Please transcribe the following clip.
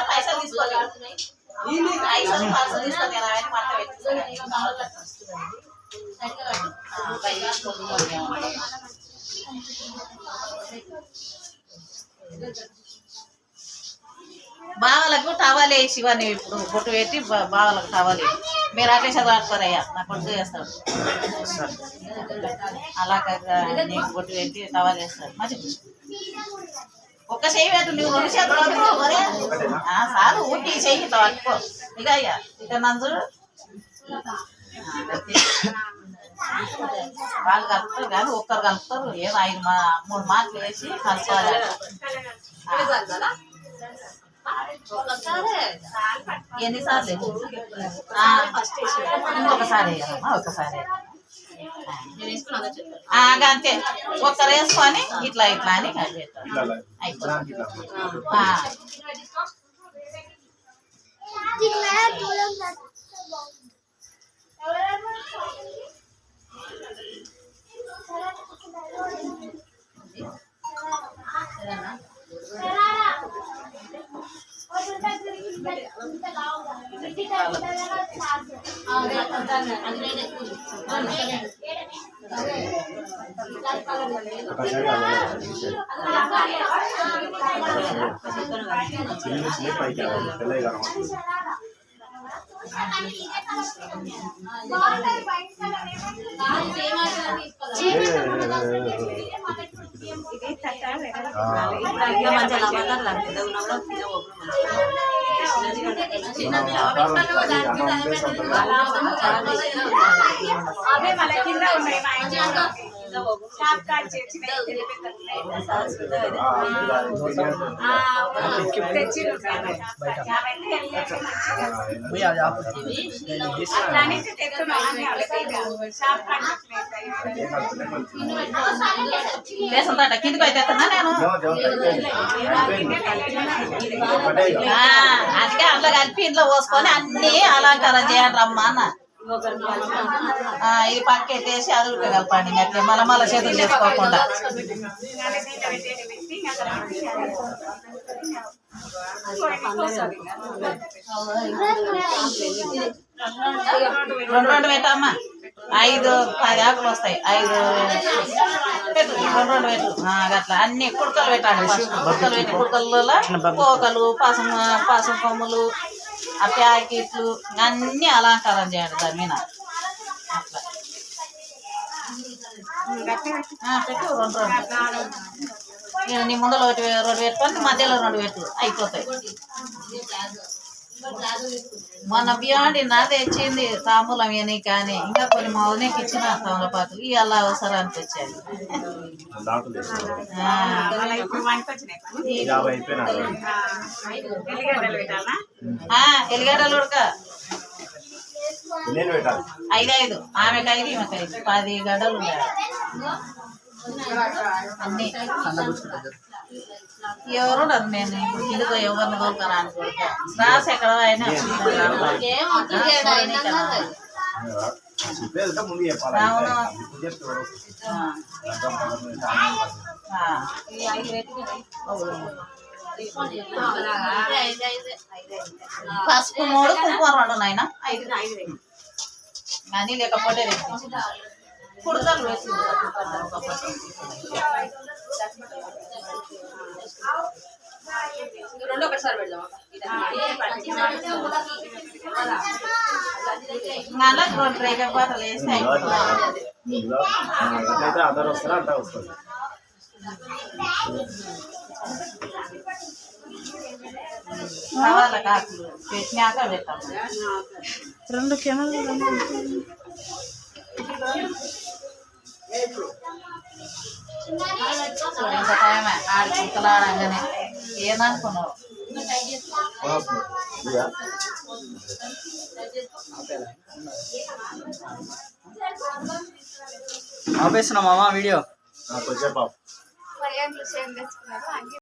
పైసలు తీసుకోవాలి బావలకు టవల్ వేసి ఇవన్నీ ఇప్పుడు బొట్టు పెట్టి బావలకు టవల్ మీరు అట్లే చదువుతారయ్యా నా కొడుకు చేస్తాడు అలా నీకు బొట్టు పెట్టి టవల్ వేస్తాడు మంచి ఒక్క చెయ్యి పెట్టు నువ్వు రెండు చేతులు చాలు ఊరికి చెయ్యి పట్టుకో ఇక అయ్యా ఇక నందు వాళ్ళు కలుపుతారు కానీ ఒక్కరు కలుపుతారు ఏదో 3 మార్కులు వేసి కలుపుకోవాలి ఎన్నిసార్లు ఇంకొకసారి ఒకసారి అంతే ఒక్కరు వేసుకొని ఇట్లా ఇట్లా అని అయిపోతుంది అవే మన కింద ఉన్నాయి కిందికి అయితే నేను అందుకే అందులో కలిపి ఇంట్లో పోసుకొని అన్ని అలంకారం చేయండి రమ్మా అన్న ఇది పక్కెట్టేసి అది కలపండి అట్లే మళ్ళీ చేతులు చేసుకోకుండా రెండు పెట్టమ్మా 5-10 ఆకులు వస్తాయి 5 పెట్టు 2 పెట్టు అట్లా అన్ని కుడకలు పెట్టండి కుడకలు పెట్టి కుడకలలో పోకలు పసుపు కొమ్ములు ఆ ప్యాకెట్లు అన్నీ అలంకారం చేయండి దాని మీద అట్లా పెట్టు 2 నీ ముందర 2 పెట్టుకొని మధ్యలో 2 పెట్టు అయిపోతాయి మొన్న బియ్యండి నా తెచ్చింది తాంబూలం అని కానీ ఇంకా కొన్ని మా వదినకి ఇచ్చిన తమలపాకులు ఇవాళ అవసరానికి వచ్చాయి ఎల్లిగడ్డలు ఉడక 5 ఆమెకు 5 ఈమెకు 5 10 గడ్డలు ఉన్నాయి అన్ని ఎవరు నేను ఇప్పుడు కిందకు ఎవరిని దొరుకుతాను అనుకుంటా రాసి ఎక్కడ అయినా పసుపు 3 కుంకుమ 2 నాయన 5 కానీ లేకపోతే కుడతలు వేసి రెండు ఒకసారి పెడదాం మళ్ళీ 2 రేగ పాటలు వేసి వాళ్ళ కాకులు పెట్టినాక పెట్టాము 2 కెమెరాలు ఇంత టైమే ఆడి కుక్కలాడంగానే ఏదనుకున్నావు ఆపేస్తున్నా మామ వీడియో